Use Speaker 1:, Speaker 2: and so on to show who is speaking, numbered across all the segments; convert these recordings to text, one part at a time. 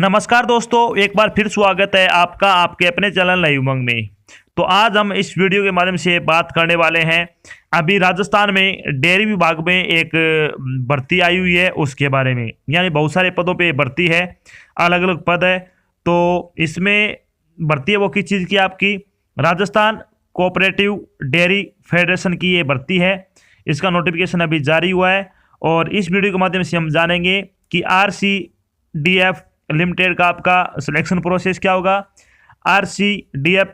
Speaker 1: नमस्कार दोस्तों, एक बार फिर स्वागत है आपका आपके अपने चैनल नई उमंग में। तो आज हम इस वीडियो के माध्यम से बात करने वाले हैं अभी राजस्थान में डेयरी विभाग में एक भर्ती आई हुई है उसके बारे में। यानी बहुत सारे पदों पे भर्ती है, अलग अलग पद है। तो इसमें भर्ती है वो किस चीज़ की, आपकी राजस्थान कोऑपरेटिव डेयरी फेडरेशन की ये भर्ती है। इसका नोटिफिकेशन अभी जारी हुआ है और इस वीडियो के माध्यम से हम जानेंगे कि RCDF लिमिटेड का आपका सिलेक्शन प्रोसेस क्या होगा, RCDF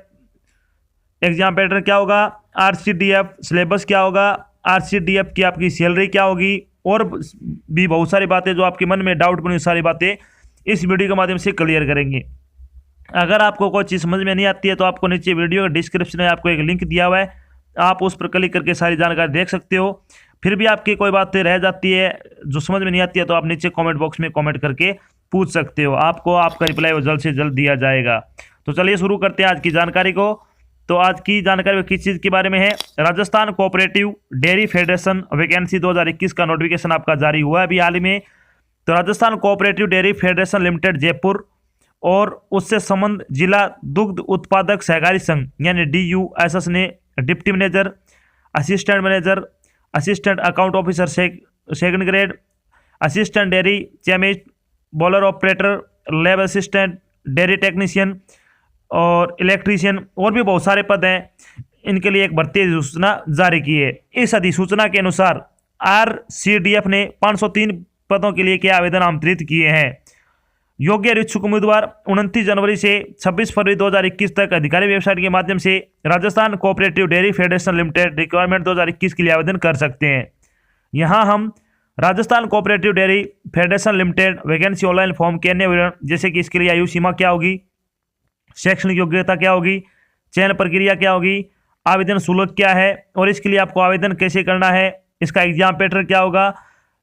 Speaker 1: एग्जाम पैटर्न क्या होगा, RCDF सिलेबस क्या होगा, RCDF की आपकी सैलरी क्या होगी, और भी बहुत सारी बातें जो आपके मन में डाउट बनी सारी बातें इस वीडियो के माध्यम से क्लियर करेंगे। अगर आपको कोई चीज़ समझ में नहीं आती है तो आपको नीचे वीडियो के डिस्क्रिप्शन में आपको एक लिंक दिया हुआ है, आप उस पर क्लिक करके सारी जानकारी देख सकते हो। फिर भी आपकी कोई बातें रह जाती है जो समझ में नहीं आती है तो आप नीचे कमेंट बॉक्स में कमेंट करके पूछ सकते हो, आपको आपका रिप्लाई वो जल्द से जल्द दिया जाएगा। तो चलिए शुरू करते हैं आज की जानकारी को। तो आज की जानकारी किस चीज़ के बारे में है, Rajasthan cooperative dairy federation vacancy 2021 का नोटिफिकेशन आपका जारी हुआ है अभी हाल ही में। तो Rajasthan cooperative dairy federation limited Jaipur और उससे संबंध जिला दुग्ध उत्पादक सहकारी संघ यानी DUSS ने deputy manager, assistant manager, assistant account officer second grade, assistant dairy chemist, boiler operator, lab assistant, dairy technician और इलेक्ट्रीशियन और भी बहुत सारे पद हैं। इनके लिए एक भर्ती अधिसूचना जारी की है। इस अधिसूचना के अनुसार RCDF ने 503 पदों के लिए के आवेदन आमंत्रित किए हैं। योग्य और इच्छुक उम्मीदवार 29 जनवरी से 26 फरवरी 2021 तक अधिकारी वेबसाइट के माध्यम से Rajasthan cooperative dairy federation limited requirement 2021 के लिए आवेदन कर सकते हैं। यहाँ हम Rajasthan cooperative dairy federation limited vacancy online form के अन्य विवरण जैसे कि इसके लिए आयु सीमा क्या होगी, शैक्षणिक योग्यता क्या होगी, चयन प्रक्रिया क्या होगी, आवेदन शुल्क क्या है और इसके लिए आपको आवेदन कैसे करना है, इसका एग्जाम पैटर्न क्या होगा,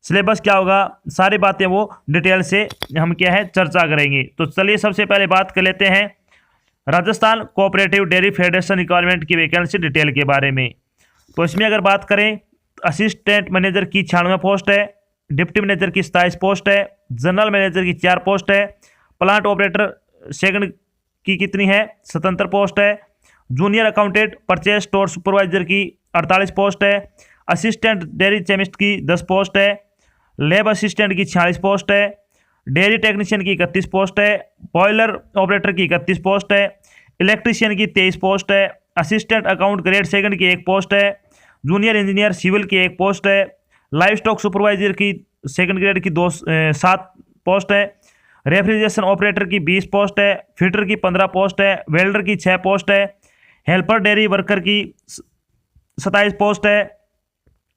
Speaker 1: सिलेबस क्या होगा, सारी बातें वो डिटेल से हम क्या है चर्चा करेंगे। तो चलिए सबसे पहले बात कर लेते हैं Rajasthan cooperative dairy federation requirement की वैकेंसी डिटेल के बारे में। तो इसमें अगर बात करें, असिस्टेंट मैनेजर की 96 पोस्ट है, डिप्टी मैनेजर की 27 पोस्ट है, जनरल मैनेजर की 4 पोस्ट है, प्लांट ऑपरेटर सेकंड की कितनी है 77 पोस्ट है, junior accountant purchase store supervisor की 48 पोस्ट है, असिस्टेंट डेयरी केमिस्ट की 10 पोस्ट है, लैब असिस्टेंट की 46 पोस्ट है, डेयरी टेक्नीशियन की 31 पोस्ट है, बॉयलर ऑपरेटर की 31 पोस्ट है, इलेक्ट्रीशियन की 23 पोस्ट है, असिस्टेंट अकाउंट ग्रेड सेकंड की 1 पोस्ट है, जूनियर इंजीनियर सिविल की 1 पोस्ट है, लाइव स्टॉक सुपरवाइजर की सेकंड ग्रेड की 7 पोस्ट है, रेफ्रिजरेशन ऑपरेटर की 20 पोस्ट है, फिटर की 15 पोस्ट है, वेल्डर की 6 पोस्ट है, हेल्पर डेयरी वर्कर की 27 पोस्ट है,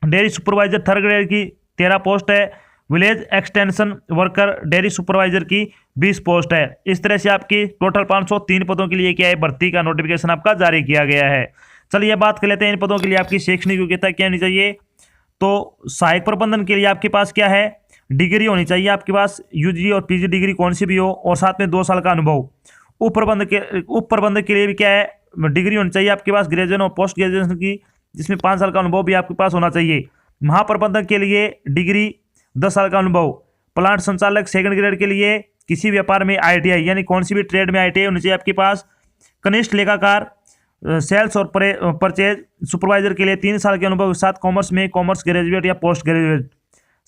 Speaker 1: डेयरी सुपरवाइजर थर्ड ग्रेड की 13 पोस्ट है, village extension worker dairy supervisor की 20 पोस्ट है। इस तरह से आपकी टोटल 503 पदों के लिए क्या है भर्ती का नोटिफिकेशन आपका जारी किया गया है। चलिए बात कर लेते हैं इन पदों के लिए आपकी शैक्षणिक योग्यता क्या होनी चाहिए। तो सहायक प्रबंधन के लिए आपके पास क्या है, डिग्री होनी चाहिए आपके पास, UG और PG डिग्री कौन सी भी हो और साथ में 2 साल का अनुभव। उप प्रबंधक के लिए भी क्या है, डिग्री होनी चाहिए आपके पास ग्रेजुएशन और पोस्ट ग्रेजुएशन की, जिसमें 5 साल का अनुभव भी आपके पास होना चाहिए। महाप्रबंधक के लिए डिग्री 10 साल का अनुभव। प्लांट संचालक सेकंड ग्रेड के लिए किसी व्यापार में ITI यानी कौन सी भी ट्रेड में ITI होनी चाहिए आपके पास। कनिष्ठ लेखाकार सेल्स और परचेज सुपरवाइजर के लिए 3 साल के अनुभव के साथ कॉमर्स में कॉमर्स ग्रेजुएट या पोस्ट ग्रेजुएट।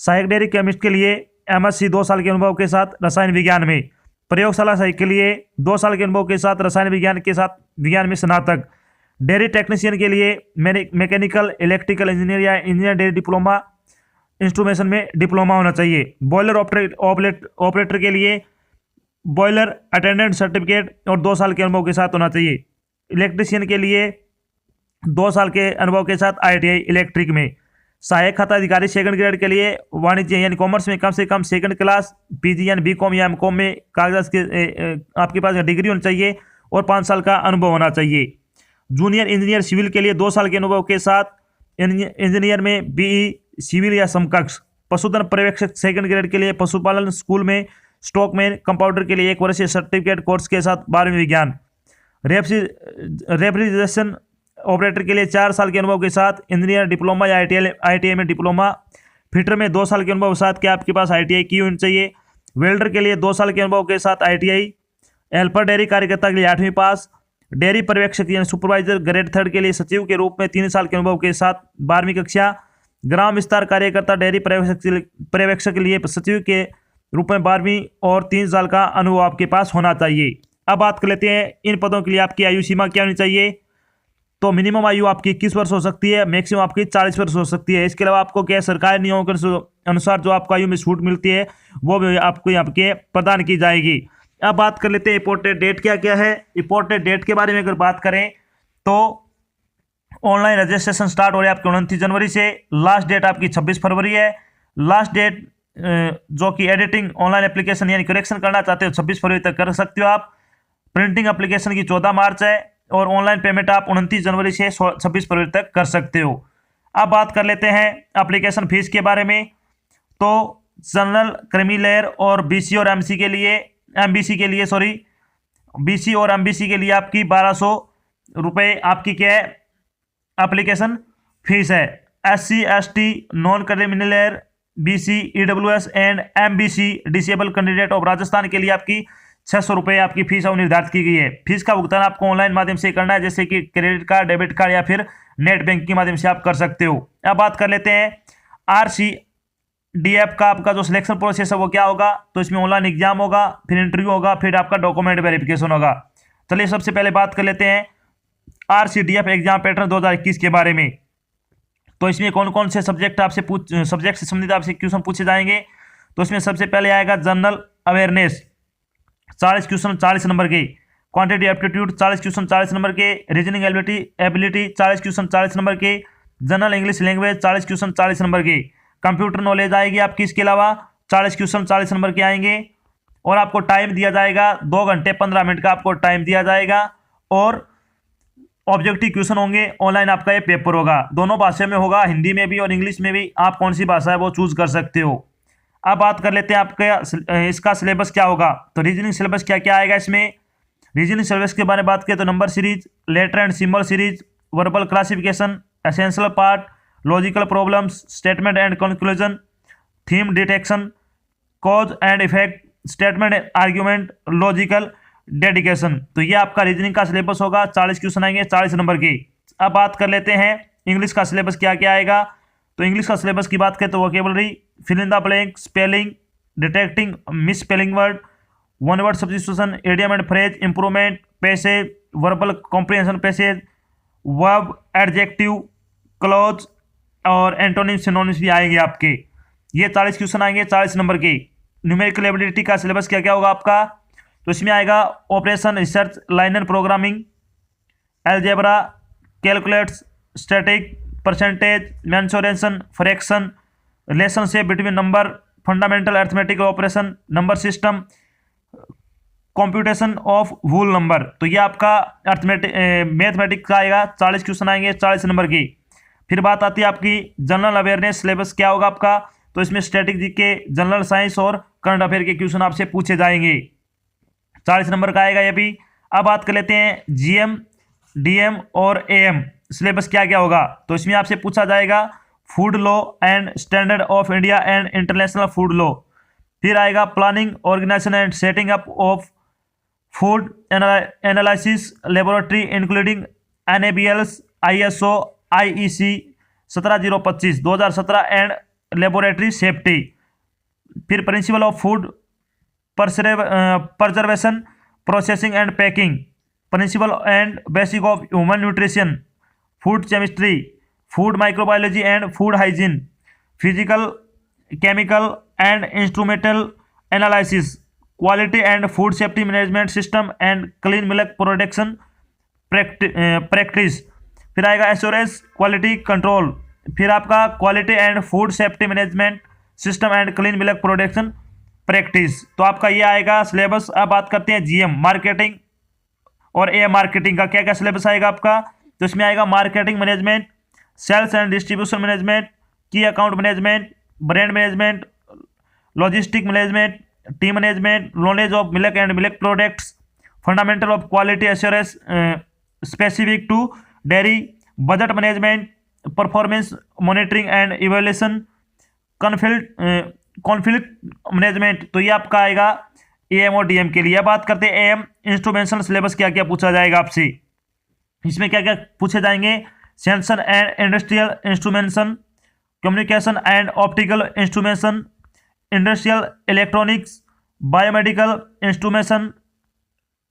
Speaker 1: सहायक डेयरी केमिस्ट के लिए MSc 2 साल के अनुभव के साथ रसायन विज्ञान में। प्रयोगशाला सहायक के लिए 2 साल के अनुभव के साथ रसायन विज्ञान के साथ विज्ञान में स्नातक। डेयरी टेक्नीशियन के लिए मैकेनिकल इलेक्ट्रिकल इंजीनियर या इंजीनियर डेयरी डिप्लोमा इंस्ट्रूमेशन में डिप्लोमा होना चाहिए। बॉयलर ऑपरेटर के लिए बॉयलर अटेंडेंट सर्टिफिकेट और 2 साल के अनुभव के साथ होना चाहिए। इलेक्ट्रीशियन के लिए 2 साल के अनुभव के साथ ITI इलेक्ट्रिक में। सहायक खाता अधिकारी सेकंड ग्रेड के लिए वाणिज्य यानी कॉमर्स में कम से कम सेकंड क्लास PG यानी BCom या MCom में कागजात के आपके पास डिग्री होनी चाहिए और 5 साल का अनुभव होना चाहिए। जूनियर इंजीनियर सिविल के लिए 2 साल के अनुभव के साथ इंजीनियर में BE सिविल या समकक्ष। पशुधन पर्यवेक्षक सेकंड ग्रेड के लिए पशुपालन स्कूल में स्टॉकमैन कंपाउंडर के लिए 1 वर्षीय सर्टिफिकेट कोर्स के साथ 12वीं विज्ञान। रेफ्रिजरेशन ऑपरेटर के लिए 4 साल के अनुभव के साथ इंजीनियर डिप्लोमा या ITI में डिप्लोमा। फिटर में 2 साल के अनुभव के साथ क्या आपके पास ITI की होनी चाहिए। वेल्डर के लिए 2 साल के अनुभव के साथ ITI, हेल्पर डेयरी कार्यकर्ता के लिए 8वीं पास, डेयरी पर्यवेक्षक यानी सुपरवाइजर ग्रेड 3 के लिए सचिव के रूप में 3 साल के अनुभव के साथ 12वीं कक्षा, ग्राम विस्तार कार्यकर्ता डेयरी पर्यवेक्षक के लिए सचिव के रूप में 12वीं और 3 साल का अनुभव आपके पास होना चाहिए। अब बात कर लेते हैं इन पदों के लिए आपकी आयु सीमा क्या होनी चाहिए। तो मिनिमम आयु आपकी 21 वर्ष हो सकती है, मैक्सिमम आपकी 40 वर्ष हो सकती है। इसके अलावा आपको क्या सरकारी नियमों के अनुसार जो आपको आयु में छूट मिलती है वो भी आपको यहाँ के प्रदान की जाएगी। अब बात कर लेते हैं इंपॉर्टेंट डेट क्या क्या है। इंपॉर्टेंट डेट के बारे में अगर बात करें तो ऑनलाइन रजिस्ट्रेशन स्टार्ट हो रहा है आपकी 29 जनवरी से। लास्ट डेट आपकी 26 फरवरी है। लास्ट डेट जो कि एडिटिंग ऑनलाइन एप्लीकेशन यानी करेक्शन करना चाहते हो 26 फरवरी तक कर सकते हो आप। प्रिंटिंग एप्लीकेशन की 14 मार्च है और ऑनलाइन पेमेंट आप 29 जनवरी से 26 फरवरी तक कर सकते हो। अब बात कर लेते हैं एप्लीकेशन फीस के बारे में। तो जनरल, क्रीमी लेयर और BC और MBC के लिए BC और MBC के लिए आपकी 1200 रुपये आपकी क्या है एप्लीकेशन फीस है। SC ST non creamy layer BC EWS and MBC disable candidate of Rajasthan के लिए आपकी 600 रुपये आपकी फीस निर्धारित की गई है। फीस का भुगतान आपको ऑनलाइन माध्यम से करना है, जैसे कि क्रेडिट कार्ड, डेबिट कार्ड या फिर नेट बैंक के माध्यम से आप कर सकते हो। अब बात कर लेते हैं RCDF का आपका जो सिलेक्शन प्रोसेस है वो क्या होगा। तो इसमें ऑनलाइन एग्जाम होगा, फिर इंटरव्यू होगा, फिर आपका डॉक्यूमेंट वेरिफिकेशन होगा। चलिए सबसे पहले बात कर लेते हैं RCDF एग्जाम पैटर्न 2021 के बारे में। तो इसमें कौन कौन से सब्जेक्ट से संबंधित आपसे क्वेश्चन पूछे जाएंगे। तो इसमें सबसे पहले आएगा जनरल अवेयरनेस 40 क्वेश्चन 40 नंबर के, क्वांटिटी एप्टीट्यूड 40 क्वेश्चन 40 नंबर के, रीजनिंग एबिलिटी 40 क्वेश्चन 40 नंबर के, general English language 40 question 40 number के, कंप्यूटर नॉलेज आएगी आपकी। इसके अलावा 40 क्वेश्चन 40 नंबर के आएंगे और आपको टाइम दिया जाएगा 2 घंटे 15 मिनट का आपको टाइम दिया जाएगा और ऑब्जेक्टिव क्वेश्चन होंगे। ऑनलाइन आपका ये पेपर होगा, दोनों भाषा में होगा, हिंदी में भी और इंग्लिश में भी। आप कौन सी भाषा है वो चूज कर सकते हो। अब बात कर लेते हैं आपका इसका सिलेबस क्या होगा। तो रीजनिंग सिलेबस क्या क्या आएगा इसमें। रीजनिंग सिलेबस के बारे में बात करें तो number series, letter and symbol series, verbal classification, essential part, logical problems, statement and conclusion, theme detection, cause and effect, statement argument, logical dedication. तो ये आपका रीजनिंग का सिलेबस होगा। 40 क्वेश्चन आएंगे 40 नंबर के। अब बात कर लेते हैं इंग्लिश का सिलेबस क्या क्या आएगा। तो इंग्लिश का सिलेबस की बात करें तो vocabulary, fill in the blank, spelling, detecting misspelling word, one word substitution, idiom and phrase, improvement, passage, verbal comprehension passage, verb, adjective, clause और एंटोनिम सिनोनिम्स भी आएंगे आपके। ये 40 क्वेश्चन आएंगे 40 नंबर के। न्यूमेरिकल एबिलिटी का सिलेबस क्या क्या होगा आपका। तो इसमें आएगा operation, research, linear programming, algebra, calculates, static, percentage, mensuration, fraction, relationship between number, fundamental arithmetic operation, number system, computation of whole number. तो ये आपका मैथमेटिक्स का आएगा। 40 क्वेश्चन आएंगे 40 नंबर की। फिर बात आती है आपकी जनरल अवेयरनेस सिलेबस क्या होगा आपका। तो इसमें स्टैटिक जीके, जनरल साइंस और करंट अफेयर के क्वेश्चन आपसे पूछे जाएंगे। 40 नंबर का आएगा ये भी। अब बात कर लेते हैं GM, DM और AM सिलेबस क्या क्या होगा। तो इसमें आपसे पूछा जाएगा food law and standard of India and international food law. फिर आएगा planning, organisation and setting up of food analysis laboratory including NABLs, ISO, IEC 17025 2017 and laboratory safety. फिर principle of food preservation, processing and packing, principle and basic of human nutrition, food chemistry, food microbiology and food hygiene, physical, chemical and instrumental analysis, quality and food safety management system and clean milk production practice। फिर आएगा assurance, quality control. फिर आपका quality and food safety management system and clean milk production practice. तो आपका ये आएगा syllabus. अब बात करते हैं GM मार्केटिंग और AM मार्केटिंग का क्या क्या सिलेबस आएगा आपका। तो इसमें आएगा marketing management, sales and distribution management, key account management, brand management, logistic management, team management, knowledge of milk and milk products, fundamental of quality assurance specific to dairy, budget management, performance monitoring and evaluation, conflict management, तो ये आपका आएगा am और DM के लिए। अब बात करते हैं एएम इंस्ट्रूमेंटेशन सिलेबस क्या क्या पूछा जाएगा आपसे। इसमें क्या क्या पूछे जाएंगे, sensor and industrial instrumentation, communication and optical instrumentation, industrial electronics, biomedical instrumentation,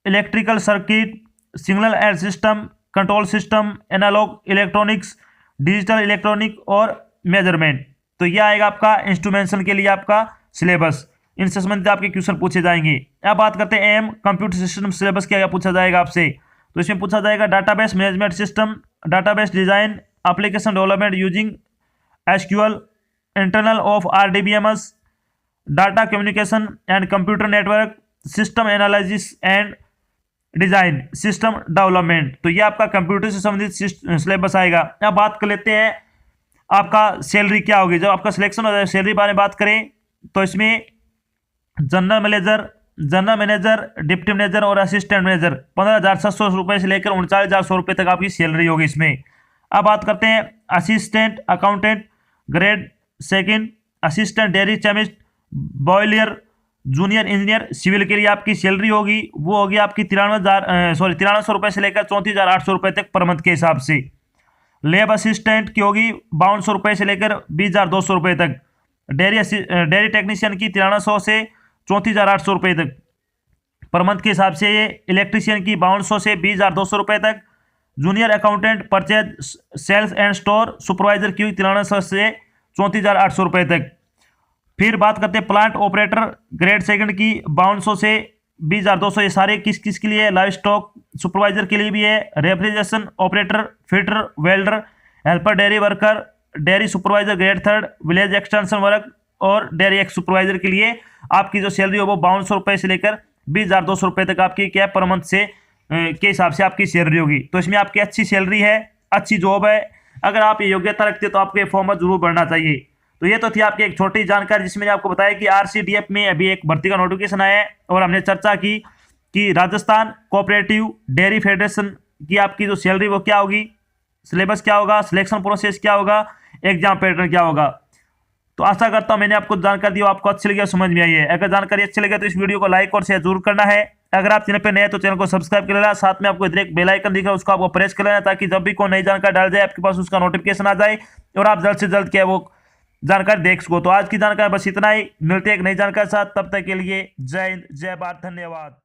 Speaker 1: electrical circuit, signal and system, control system, analog electronics, digital electronic और मेजरमेंट। तो यह आएगा आपका इंस्ट्रूमेंटेशन के लिए आपका सिलेबस। इनसे संबंधित आपके क्वेश्चन पूछे जाएंगे। अब बात करते हैं एम कंप्यूटर सिस्टम सिलेबस क्या क्या पूछा जाएगा आपसे। तो इसमें पूछा जाएगा database management system, database design, application development using SQL, internal of RDBMS, data communication and computer network, system analysis and design, system development. तो ये आपका कंप्यूटर से संबंधित सिलेबस आएगा। अब बात कर लेते हैं आपका सैलरी क्या होगी जब आपका सिलेक्शन हो जाए। सैलरी बारे में बात करें तो इसमें जनरल मैनेजर, डिप्टी मैनेजर और असिस्टेंट मैनेजर 15,700 रुपये से लेकर 39,100 रुपये तक आपकी सैलरी होगी इसमें। अब बात करते हैं assistant accountant grade second, assistant dairy chemist, boiler, junior engineer civil के लिए आपकी सैलरी होगी वो होगी आपकी 93,000 रुपये से लेकर 34,800 रुपये तक पर मंथ के हिसाब से। लैब असिस्टेंट की होगी 5200 रुपये से लेकर 20,200 रुपये तक। डेयरी टेक्नीशियन की 9300 से 34,800 रुपये तक पर मंथ के हिसाब से। ये इलेक्ट्रीशियन की 5200 से 20,200 रुपये तक। Junior accountant purchase sales and store supervisor की 9300 से 34,800 रुपये तक। फिर बात करते हैं प्लांट ऑपरेटर ग्रेड सेकंड की 5200 से 20,200। ये सारे किस किस के लिए, लाइव स्टॉक सुपरवाइजर के लिए भी है, refrigeration operator, fitter, welder, helper, dairy worker, dairy supervisor grade third, village extension work और डेयरी एक्स सुपरवाइजर के लिए आपकी जो सैलरी हो वो 5200 रुपये से लेकर 20,200 रुपये तक आपकी क्या पर मंथ से के हिसाब से आपकी सैलरी होगी। तो इसमें आपकी अच्छी सैलरी है, अच्छी जॉब है। अगर आप ये योग्यता रखते हो तो आपको ये फॉर्म में जरूर भरना चाहिए। तो ये तो थी आपकी एक छोटी जानकारी जिसमें आपको बताया कि आरसीडीएफ में अभी एक भर्ती का नोटिफिकेशन आया है और हमने चर्चा की कि राजस्थान कोऑपरेटिव डेयरी फेडरेशन की आपकी जो सैलरी वो क्या होगी, सिलेबस क्या होगा, सिलेक्शन प्रोसेस क्या होगा, एग्जाम पैटर्न क्या होगा। तो आशा करता हूं मैंने आपको जानकारी दी, आपको अच्छी लगी और समझ में आई है। अगर जानकारी अच्छी लगे तो इस वीडियो को लाइक और शेयर जरूर करना है। अगर आप चैनल पर नए हैं तो चैनल को सब्सक्राइब कर लेना, साथ में आपको इधर एक बेल आइकन दिख रहा है उसको आपको प्रेस कर लेना ताकि जब भी कोई नई जानकारी डाल जाए आपके पास उसका नोटिफिकेशन आ जाए और आप जल्द से जल्द क्या वो जानकारी देख सको। तो आज की जानकारी बस इतना ही, मिलते हैं एक नई जानकारी के साथ, तब तक के लिए जय हिंद, जय भारत, धन्यवाद।